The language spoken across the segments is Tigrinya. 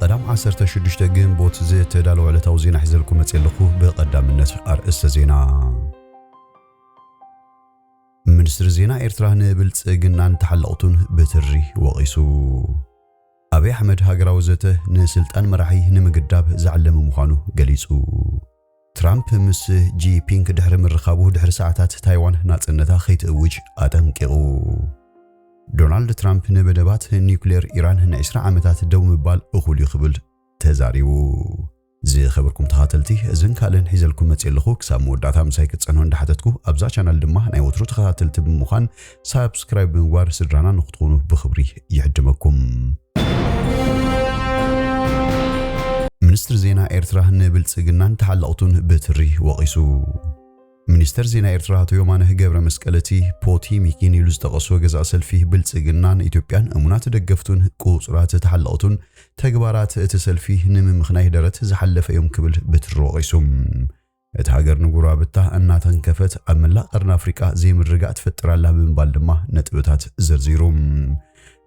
بقدام 16 جنبوت زيت دالو على توزين حزلكم متلخو بقدام الناس أرئيس زينا منستر زينا إرتران بلتقنان تحلقتون بتري وقيسو أبي أحمد هاجراوزته نسلتان مرحي نمقداب زعلم مخانو قليسو ترامب مس جي بينك دحر مرخابو دحر ساعتات تايوان ناتنتا خيت اوج اتنققو دونالد ترامب نبدبات نيوكلير إيران نعسر عامتات دوم بال أخولي خبل تزاريو زي خبركم تخاتلتي ازن كالن حيزلكم متيلخو كساب موداتا مسايك تصنون دحاتتكو أبزا چانال دمه ناي وترو تخاتلت بمخان سابسكرايب بنوار سدرانا نخطقونو بخبري يعجمكم منستر زينا إرترا نبلتقنان تحلقتون بتري وقيسو منستر زينا إرترا تيومانه جبر مسكالتي بوتي ميكيني لزتقصو جزء سلفيه بلتقنان إثيوبيان أمونات دقفتون قوصرات تحلقتون تقبارات تسلفيه نم مخناه درت زحلف يوم قبل بتر وقيسو اتهاجر نقورا بتا أنها تنكفت أملا قرن أفريقيا زي من رجعت فترة لها بمبالدما نتبتات زرزيروم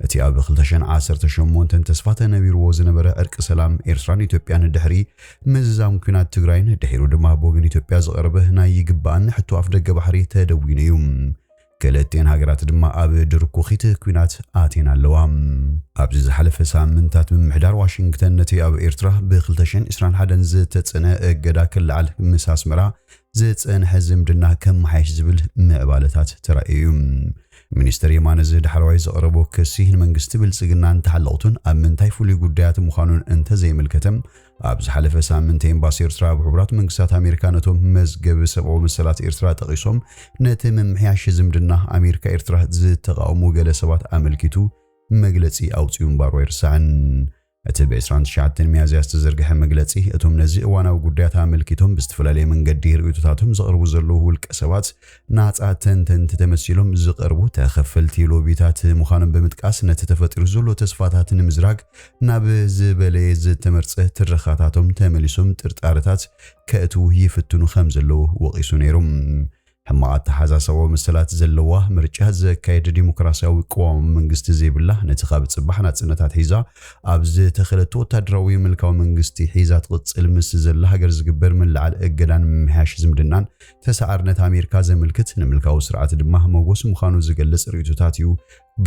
اتي اب خلتشن 18 تنتسفات نبير وزنبره ارق سلام إيرتران إثيوبيان الدحري مززام كنات تግራይን دحيرو دما بوغن إثيوبيا زقربه ناي يغبان حتو اف دغ بحري تدوينيوم كلتين هاجرات دما اب دركوخيت كنات اتين اللوام ابز زحلف سامنتات من محدار واشنطن نتي اب إيرترا بخلتشن اسران حدن زتصنه اجدا كلعل مساس مرا زتصن حزمدنا كم حيش زبل معبالتات ترايوم منستر يمان زيد حرواي زقربو كسيهن منغست بلصقنان تحلقتون امنتاي فولي غديات مخانون انت زي ملكتم ابز حلفه سامنتين باس إيرترا بحبرات منغستات امريكانتهم مزغب سبعو مسلات إيرترا تقيسوم نتم محياش زمدنا امريكا إيرترا زتقاومو جلسبات املكيتو مغلصي اوصيون بارو يرسعن اتبع 19 ميازيا استزرغح مغلصي اتوم نزي اواناو غديات املكيتهم بستفلالي منغدي رؤيتاتهم زقربو زلو ولق سبات ناصاتن تمسيلهم زقربو تخفلتي لوبيتات مخانن بمتقاس نتتفطر زلو تسفاتاتن مزراق ناب زبلي زتمرصه ترخاتاتهم تمليسوم طرطارتات كاتو يفتنو خمزلو وقيسو نيروم حماقات تحازاسوا مسلات زلوه مرجع زكايد ديمقراسياوي قوام منغست زيبله نتخاب صباح ناصنتات حيزا ابز تخلت وتادراوي ملكاو منغستي حيزا تقصل مس زله هاجر زغبر من لعل اجدان محاش زمدنان تسعرنت امريكا زملكت نملكاو سرعات دمه موغوس مخانو زغلص ريتوتاتيو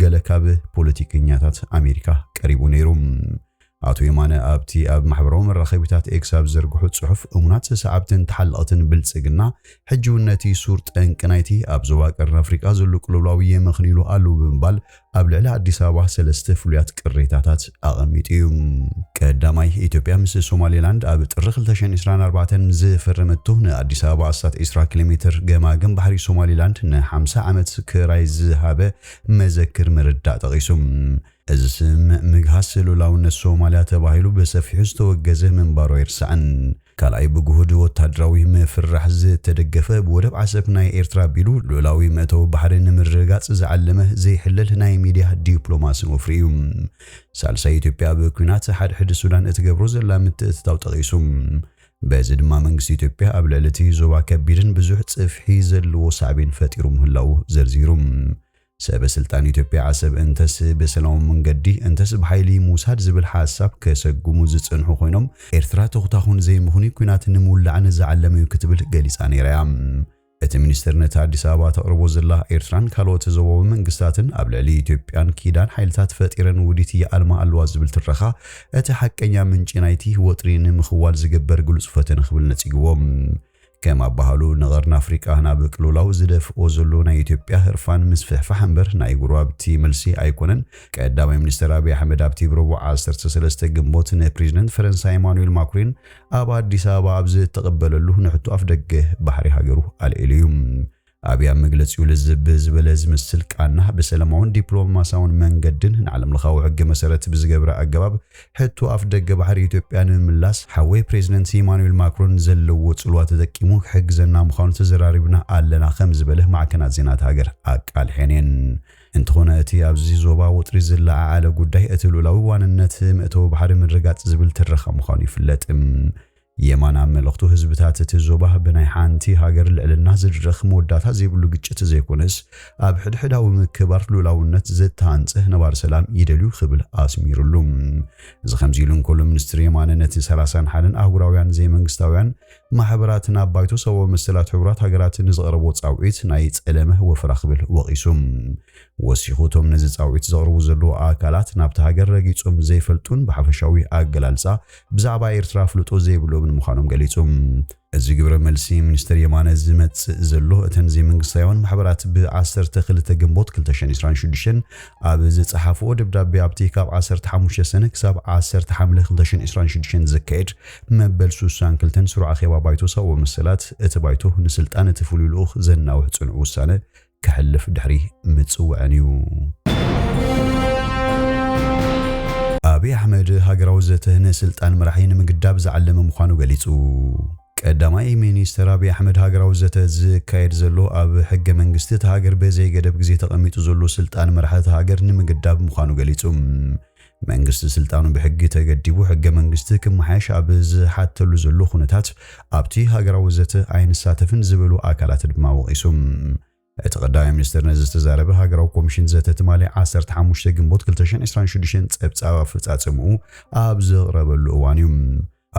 ገለካብ ፖለቲከኛታት አሜሪካ ቀሪቡ ነይሩም አቶ የማነ አብቲ አብ ማህበራዊ መራኸቢታት ኤክሳብ ዘርግሑ ጽሑፍ እሙናት ሰዓብትን ተሐልቀትን ብልጽግና ሕጅውነቲ ሱር ጠንቅናይቲ አብ ዞባ ቀረን አፍሪካ ዘሎ ቅልውላዊ መኽኒሉ አሉ ብምባል አብ ልዕሊ አዲስ አበባ ሰለስተ ፍሉያት ቅሬታታት አቐሚጥዩ ቀዳማይ ኢትዮጵያ ምስ ሶማሌላንድ አብ ጥር 2024 ዝፈረመቱ ንአዲስ አበባ 10 ኪሎ ሜትር ገማገም ባህሪ ሶማሌላንድ ነ50 ዓመት ክራይ ዝሃበ መዘክር መረዳ ጠቂሱም እዝስም ምግሃስ ሉላውነት ሶማሊያ ተባሂሉ በሰፊሑ ዝተወገዘ መንባሮ ይርሳን ካልአይ በጉህድ ወታደራዊ መፍራህ ዝተደገፈ ወደብ ዓሰብ ናይ ኤርትራ ቢሉ ሉላዊ መተው ባህርን ምርጋጽ ዘዓለመ ዘይሕለል ናይ ሚዲያ ዲፕሎማሲ ወፍሪዩ ሳልሳይ ኢትዮጵያ በኩናት ሓድሕድ ሱዳን እትገብሮ ዘላ ምትእትታው ጠቂሱም በዚህ ድማ መንግስት ኢትዮጵያ ኣብ ልዕልቲ ዞባ ከቢድን ብዙሕ ጽፍሒ ዘለዎ ሳዕቤን ፈጢሩ ምህላው ዘርዚሩም سبسلطان إثيوبيا عسب انتس بسلام منقدي انتس بحيلي موساد زبل حاسب كسقمو زصنحو خوينم إرترا تختاخون زي مخوني كونات نمول عن زعلمي كتبل جالسان يريام ات منسترنت አዲስ አበባ ተقربو زلا إرتران ካልኦት ዘወው መንግስታትን ኣብ ልዕሊ ኢትዮጵያን ኪዳን ኃይልታት ፈጢረን ውዲት የአልማ አልዋዝ ብል ትረኻ እቲ ሐቀኛ ምንጭ ናይቲ ወጥሪን ምኽዋል ዝገበር ግሉጽ ፈተነ ክብል ነጽግዎም كما بحالو نغرنا أفريقيا هنا بكلولاو زدف أوزلونا إثيوبيا هرفان مسفح حنبر نايقروا بتي ملسي أيكونن كقدامي منستر أبي أحمد أبتي برو عاصر سلسلة جنبوت بريزيدنت فرنسا إيمانويل ماكرون أبا أديس أبا أبز تقبل له نحطو أفدق بحري هاجرو على اليوم أبي مجلس يولز بزبلز مسلك عنها بسلامون دبلوماسيون منجدن نعلم الخاو حق مسارات بزجبر الجواب حتى أفدق بحر إثيوبيان ملاس حوي بريزيدنت إيمانويل ماكرون زلوا صلوات تذكيمو حق زنا مخان تزراربنا علنا خمس بله مع كنات زينات هاجر أقل حنين انت هنا أتي أبزي زوبا وطريز الله على قداي أتلو لو وان النت مأتو بحر من رجعت زبل ترخم مخاني في اللاتم የማን አመለክቱ ህዝብታት ተዞባህ በናይ ሓንቲ ሃገር ልዕልና ዝድረኽ መወዳታ ዘይብሉ ግጭት ዘይኮነስ ኣብ ሕድሕዳዊ ምክባር ሉላውነት ዘታንጽህ ነባር ሰላም ይደልዩ ክብል ኣስሚሩሉ እዚ ከምዚ ኢሉ እንከሎ ሚኒስትር የማነ ነቲ 31 ኣህጉራውያን ዘይመንግስታውያን ማሕበራትን ኣባይቶ ሰብኣዊ መሰላት ሕብራት ሃገራትን ዝቐረቦ ጻውዒት ናይ ጸለመ ወፍራ ክብል ወቂሱ ወሲኹቶም ነዚ ጻውዒት ዘቕርቡ ዘለዉ ኣካላት ናብቲ ሃገር ረጊጾም ዘይፈልጡን ብሓፈሻዊ ኣገላልጻ ብዛዕባ ኤርትራ ፍልጦ ዘይብሎ ምዃኖም ገሊጾም እዚ ግብረ መልሲ ሚኒስትር የማነ ዝመጽእ ዘሎ እተን ዘይመንግስታውያን ማሕበራት ብ12 ግንቦት 2026 ኣብ ዝጸሓፍዎ ደብዳቤ ኣብቲ ካብ 15 ሰነ ክሳብ 10 ሐምለ 2026 ዝካየድ መበል 62 ስሩዕ ኣኼባ ባይቶ ሰብኣዊ መሰላት እቲ ባይቶ ንስልጣን እቲ ፍሉይ ልኡኽ ዘናውሕ ጽኑዕ ውሳነ كحلف دحري متصوعني أبي أحمد هاجراو زته نسلطان مرحين مقداب زعلم مخانو قليصو قداماي ሚኒስትር አብይ አህመድ ሃገራው ዘተ ዝካየድ ዘሎ ኣብ ሕገ መንግስቲ ሃገር በዘይ ገደብ ግዜ ተቀሚጡ ዘሎ ስልጣን መራሕቲ ሃገር ንምግዳብ ምዃኑ ገሊጹ መንግስቲ ስልጣኑ ብሕጊ ተገዲቡ ሕገ መንግስቲ ክመሓሽ ኣብ ዝሓተሉ ዘሎ ኩነታት ኣብቲ ሃገራው ዘተ ኣይንሳተፍን ዝብሉ ኣካላት ድማ ወቂሶም እቲ ቀዳማይ ሚኒስትር ነዚ ዝተዛረበ ሃገራዊ ኮሚሽን ዘተ ትማሊ 15 ግንቦት 2026 ጸብጻብ ኣፈጻጽሙ ኣብ ዝቕረበሉ እዋን እዩ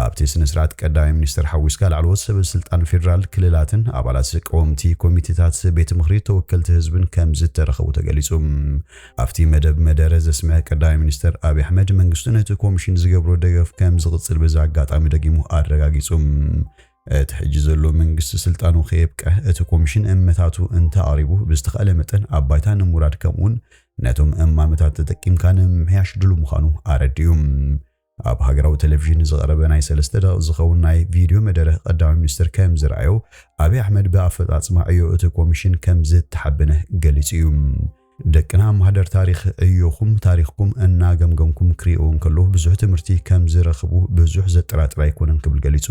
ኣብቲ ስነ-ስርዓት ቀዳማይ ሚኒስትር ሓዊስካ ላዕለዎት ሰበስልጣን ፌደራል ክልላትን ኣባላት ቀወምቲ ኮሚቴታት ቤት ምኽሪ ተወከልቲ ህዝብን ከም ዝተረኸቡ ተገሊጹ ኣብቲ መደረ ዘስምዐ ቀዳማይ ሚኒስትር አብይ አሕመድ መንግስቱ ነቲ ኮሚሽን ዝገብሮ ደገፍ ከም ዝቕጽል በዛ ኣጋጣሚ ደጊሙ ኣረጋጊጹ እቲ ሕጂ ዘሎ መንግስቲ ስልጣኑ ከየብቀ እቲ ኮሚሽን እመታቱ እንተኣሪቡ ብዝተኻለ መጠን ኣባይታ ንምውራድ ከምኡን ነቶም እማመታት ተጠቂምካ ንምሕያሽ ድሉ ምዃኑ ኣረድዩ ኣብ ሃገራዊ ቴሌቪዥን ዝቐረበ ናይ 3 ደቂቃ ዝኸውን ናይ ቪድዮ መደረ ቀዳማይ ሚኒስትር ከም ዝረኣዮ አብይ አሕመድ ብኣፈጻጽማ ዕዮ እቲ ኮሚሽን ከም ዝተሓበነ ገሊጹ እዩ ደቅና ማህደር ታሪኽ እዮኹም ታሪኽኩም እናገምገምኩም ክሪኦን ከሎ ብዙሕ ትምህርቲ ከም ዝረኽቡ ብዙሕ ዘጠራጥር ኣይኮነን ክብል ገሊጹ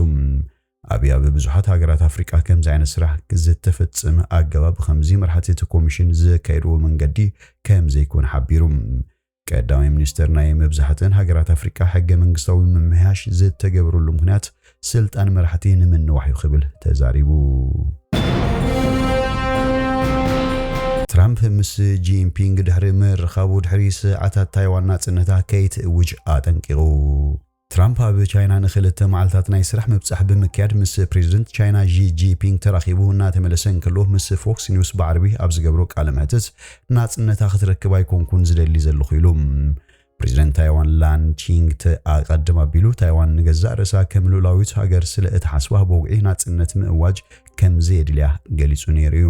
አብይ ብዙሓት ሃገራት ኣፍሪቃ ከም ዓይነት ስራሕ ዝተፈጸመ ኣገባብ ከምዚ መራሕቲ እቲ ኮሚሽን ዝካየድዎ መንገዲ ከም ዘይኮነ ሓቢሩ ቀዳማይ ሚኒስትር ናይ መብዛሕትአን ሃገራት ኣፍሪቃ ሕገ መንግስታዊ ምምሕያሽ ዝተገብረሉ ምክንያት ስልጣን መራሕቲ ንምንዋሕ ክብል ተዛሪቡ ትራምፕ ምስ ጂንፒንግ ድሕሪ ምርኻቡ ድሕሪ ሰዓታት ታይዋን ናጽነታ ከይትእውጅ ኣጠንቂቑ ትራምፕ ኣብ ቻይና ንኽልተ መዓልታት ናይ ስራሕ ምብጻሕ ብምክያድ ምስ ፕሬዝደንት ቻይና ዢ ጂንፒንግ ተራኺቡ እናተመለሰን ከሎ ምስ ፎክስ ኒውስ ብዓረቢ ኣብ ዝገብሮ ቃለ መሕትት ናጽነታ ክትረክብ ኣይኮንኩን ዝደሊ ዘለኹ ኢሉ ፕሬዝደንት ታይዋን ላን ቺንግ ተኣቀድም ኣቢሉ ታይዋን ንገዛእ ርእሳ ከም ሉላዊት ሃገር ስለ እትሓስባ በውዒ ናጽነት ምእዋጅ ከም ዘየድልያ ገሊጹ ነይሩ እዩ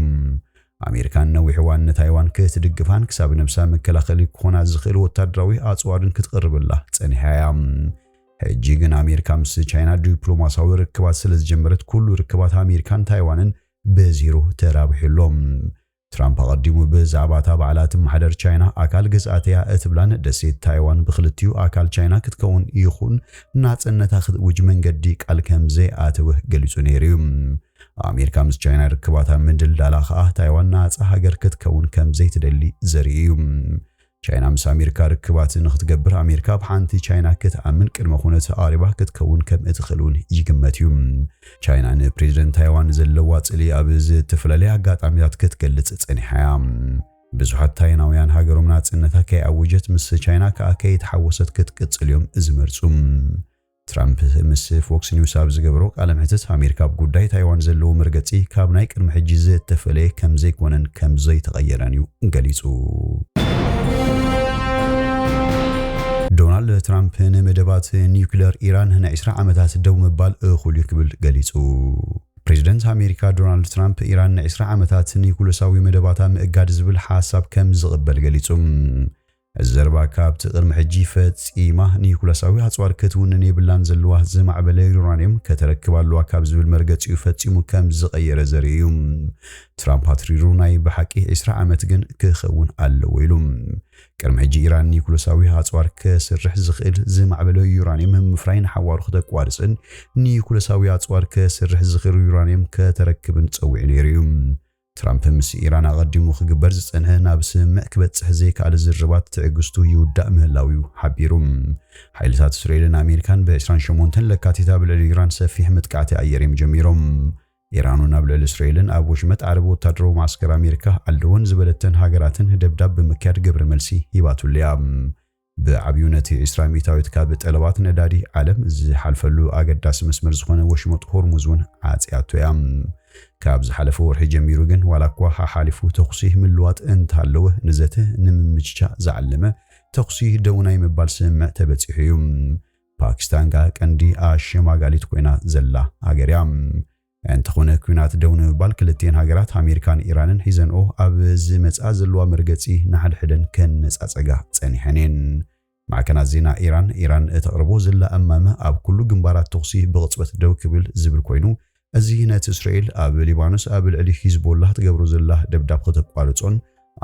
ኣሜሪካን ነዊሕ እዋን ንታይዋን ክትድግፋን ክሳብ ነብሳ መከላኸሊ ክኾና ዝኽእል ወታደራዊ ኣጽዋርን ክትቐርብላ ጸኒሓ እያ ሕጂ ግን ኣሜሪካ ምስ ቻይና ዲፕሎማሲያዊ ርክባት ስለ ዝጀመረት ኩሉ ርክባት ኣሜሪካን ታይዋንን በዚሮ ተራብሒሎም ትራምፕ ኣቀዲሙ ብዛዕባ በዓላት ማሕደር ቻይና ኣካል ገዛእትያ እትብላን ደሴት ታይዋን ብክልቲኡ ኣካል ቻይና ክትከውን ይኹን ናጽነታ ክትውጅ መንገዲ ቃል ከም ዘይኣተወ ገሊጹ ነይሩ ኣሜሪካ ምስ ቻይና ርክባት ምድልዳላ ኸኣ ታይዋን ናጻ ሃገር ክትከውን ከም ዘይትደሊ ዘርኢ እዩ ቻይና ምስ ኣሜሪካ ርክባት ንኽትገብር ኣሜሪካ ብሓንቲ ቻይና ክትኣምን ቅድመ ኩነት ኣሪባ ክትከውን ከም እትኽእሉን ይግመት እዩ ቻይና ንፕሬዝደንት ታይዋን ዘለዋ ጽሊ ኣብ ዝተፈላለየ ኣጋጣሚታት ክትገልጽ ጸኒሓ እያ ብዙሓት ታይናውያን ሃገሮም ናጽነታ ከይኣውጀት ምስ ቻይና ከዓ ከይተሓወሰት ክትቅጽል እዮም ዝመርጹ ትራምፕ ምስ ፎክስ ኒውስ ኣብ ዝገብሮ ቃለ መሕትት ኣሜሪካ ብጉዳይ ታይዋን ዘለዎ መርገጺ ካብ ናይ ቅድሚ ሕጂ ዝተፈለየ ከም ዘይኮነን ከም ዘይተቐየረን እዩ ገሊጹ ዶናልድ ትራምፕ ንመደባት ኒውክሌር ኢራን ን20 ዓመታት ደው ምባል እኹል ክብል ገሊጹ ፕሬዝደንት ኣሜሪካ ዶናልድ ትራምፕ ኢራን ን20 ዓመታት ኒውክሌሳዊ መደባታ ምእጋድ ዝብል ሓሳብ ከም ዝቕበል ገሊጹ الزربا كابت قدم حجي فتصيمه نيكولاساوي هتصوار كتون نيبلان زلوه زمعبله يورانيوم كتركب على كابز بالمرقت يفتيمو كم زغير زريوم ترامب هاتريروناي بحقي 10 عامت جن كخون الله ويلوم كرم حجي إيران نيكولاساوي هتصوار كسرح زخيل زمعبله يورانيوم مفراين حوار خدك وارسن نيكولاساوي هتصوار كسرح زخيل يورانيوم كتركب نتصوي نيريوم ትራምፕ ምስ ኢራን ኣቐዲሙ ክግበር ዝጸንሐ ናብ ስምምዕ ክበጽሕ ዘይከኣለ ዝርባት ትዕግስቱ ይውዳእ ምህላዊው ሓቢሩ ሓይልታት እስራኤልን ኣሜሪካን ብ28 ለካቲት ኣብ ልዕሊ ኢራን ሰፊሕ መጥቃዕቲ ኣየር ጀሚሮም ኢራን ናብ ልዕሊ እስራኤልን ኣብ ወሽመጥ ዓረብ ወታደራዊ ማዕስከር ኣሜሪካ ኣለወን ዝበለተን ሃገራትን ደብዳብ ብምክያድ ግብረ መልሲ ሂባቱልያ ብዓብዩነት እስራኤላዊት ካብ ጠለባት ነዳዲ ዓለም ዝሓልፈሉ ኣገዳሲ መስመር ዝኾነ ወሽመጥ ሆርሙዝን ኣጽያቶያ ካብ ዝሓለፈ ወርሒ ጀሚሩ ግን ዋላኳ ሓሊፉ ተኹሲ ምልዋጥ እንተሃለወ ንዘተ ንምምችቻ ዝዓለመ ተኹሲ ደውናይ ምባል ስምምዕ ተበጺሑ እዩ ፓኪስታን ቀንዲ ኣሸማጋሊት ኮይና ዘላ ሃገርያ እንተኾነ ኩናት ደውን ምባል ክልቲአን ሃገራት ኣሜሪካን ኢራንን ሒዘንኦ ኣብ ዝመጻ ዘለዋ መርገጺ ንሓድሕደን ከነጻጸጋ ጸኒሐንን ማዕከናት ዜና ኢራን እተቕርቦ ዘላ ኣማመ ኣብ ኩሉ ግንባራት ተኹሲ ብቕጽበት ደው ክብል ዝብል ኮይኑ እዚ ነቲ እስራኤል ኣብ ሊባኖስ ኣብ ልዕሊ ሂዝቦላህ ትገብሮ ዘላ ደብዳብ ከተቋርጾን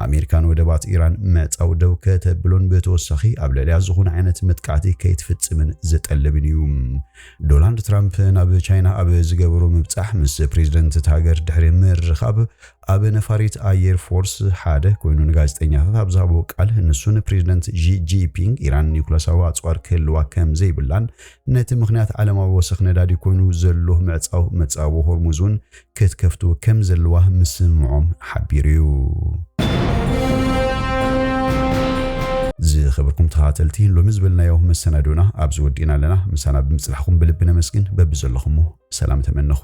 ኣሜሪካን ወደባት ኢራን መጻው ደው ከተብሎን በተወሳኺ ኣብ ልዕሊያ ዝኾነ ዓይነት መጥቃዕቲ ከይትፍጽምን ዝጠልብን እዩ ዶናልድ ትራምፕ ናብ ቻይና ኣብ ዝገበሮ ምብጻሕ ምስ ፕሬዝደንት ሃገር ድሕሪ ምርኻብ ኣብ ነፋሪት ኣየር ፎርስ ሓደ ኮይኑ ንጋዜጠኛታት ኣብ ዝሃቦ ቃል ንሱን ፕሬዝደንት ጂ ጂንፒንግ ኢራን ኒውክለሳዊ ኣጽዋር ክህልዋ ከም ዘይብላን ነቲ ምኽንያት ዓለማዊ ወሰኽ ነዳዲ ኮይኑ ዘሎ መጻው ሆርሙዝን ክትከፍቱ ከም ዘለዋ ምስምዖም ሓቢሩ እዩ ዝኽብርኩም ተኸታተልቲ ሎሚ ዝበልናዮ መሰናዶና ኣብ ዝወዲና ኣለና ምሳና ብምጽላሕኩም ብልብነ መስግን በብዘለኹም ሰላም ተመነኹ